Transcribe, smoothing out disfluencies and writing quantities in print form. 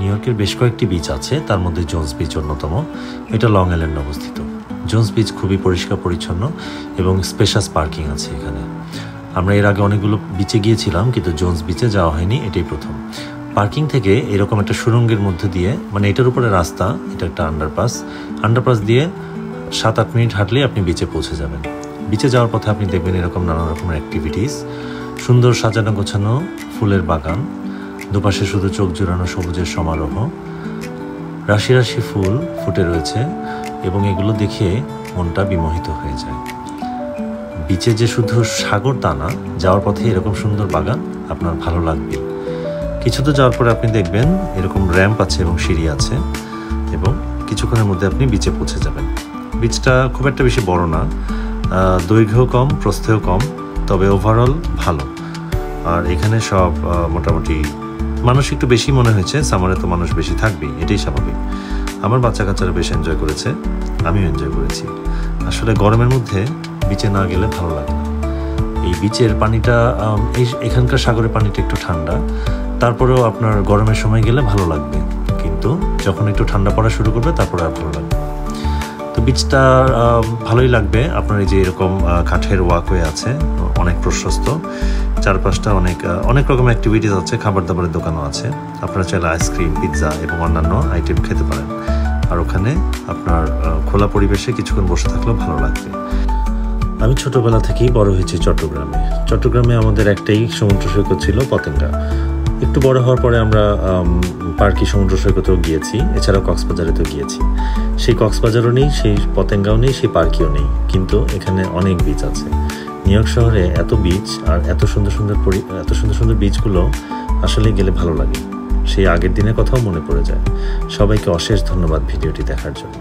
New ইয়র্কের বেশ কয়েকটি বিচ আছে, তার মধ্যে জোন্স বিচ অন্যতম। এটা লং আইল্যান্ডে অবস্থিত। জোন্স বিচ খুবই পরিষ্কার পরিচ্ছন্ন এবং স্পেশাস পার্কিং আছে এখানে। আমরা এর আগে অনেকগুলো বিচে গিয়েছিলাম, কিন্তু জোন্স বিচে যাওয়া হয়নি, এটাই প্রথম। পার্কিং থেকে এরকম একটা সুড়ঙ্গের মধ্যে দিয়ে, মানে এটার উপরে রাস্তা, এটা একটা আন্ডারপাস দিয়ে 7-8 মিনিট হাঁটলেই আপনি বিচে পৌঁছে যাবেন। বিচে যাওয়ার পথে আপনি দেখবেন এরকম নানা রকমের অ্যাক্টিভিটিস, সুন্দর সাজানো গোছানো ফুলের বাগান, দুপাশে শুধু চোখ জোড়ানো সবুজের সমারোহ, রাশি রাশি ফুল ফুটে রয়েছে এবং এগুলো দেখে মনটা বিমোহিত হয়ে যায়। বিচে যে শুধু সাগর তা না, যাওয়ার পথে এরকম সুন্দর বাগান আপনার ভালো লাগবে। কিছু তো যাওয়ার পরে আপনি দেখবেন এরকম র্যাম্প আছে এবং সিঁড়ি আছে, এবং কিছুক্ষণের মধ্যে আপনি বিচে পৌঁছে যাবেন। বিচটা খুব একটা বেশি বড় না, দৈর্ঘ্যও কম প্রস্থেও কম, তবে ওভারঅল ভালো। আর এখানে সব মোটামুটি মানুষ একটু বেশি মনে হয়েছে, সামারে তো মানুষ বেশি থাকবেই, এটাই স্বাভাবিক। আমার বাচ্চা কাচ্চারা বেশ এনজয় করেছে, আমিও এনজয় করেছি। আসলে গরমের মধ্যে বিচে না গেলে ভালো লাগে না। এই বিচের পানিটা, এখানকার সাগরের পানিটা একটু ঠান্ডা, তারপরেও আপনার গরমের সময় গেলে ভালো লাগবে, কিন্তু যখন একটু ঠান্ডা পড়া শুরু করবে তারপরে আর ভালো লাগবে। তো বিচটা ভালোই লাগবে। আপনার এই যে এরকম কাঠের ওয়াকওয়ে আছে, অনেক প্রশস্ত, চারপাশটা অনেক রকম অ্যাক্টিভিটিস আছে, খাবার দাবারের দোকানও আছে। আপনারা চাইলে আইসক্রিম, পিৎজা এবং অন্যান্য আইটেম খেতে পারেন। আর ওখানে আপনার খোলা পরিবেশে কিছুক্ষণ বসে থাকলেও ভালো লাগবে। আমি ছোটোবেলা থেকেই বড় হয়েছি চট্টগ্রামে আমাদের একটাই সমুদ্র সৈকত ছিল, পতেঙ্গা। একটু বড় হওয়ার পরে আমরা পার্কি সমুদ্র সৈকতেও গিয়েছি, এছাড়াও কক্সবাজারেতেও গিয়েছি। সেই কক্সবাজারও নেই, সেই পতেঙ্গাও নেই, সেই পার্কিও নেই, কিন্তু এখানে অনেক বিচ আছে। নিউ ইয়র্ক শহরে এত বিচ আর এত সুন্দর সুন্দর বিচগুলো আসলে গেলে ভালো লাগে। সেই আগের দিনের কথাও মনে পড়ে যায়। সবাইকে অশেষ ধন্যবাদ ভিডিওটি দেখার জন্য।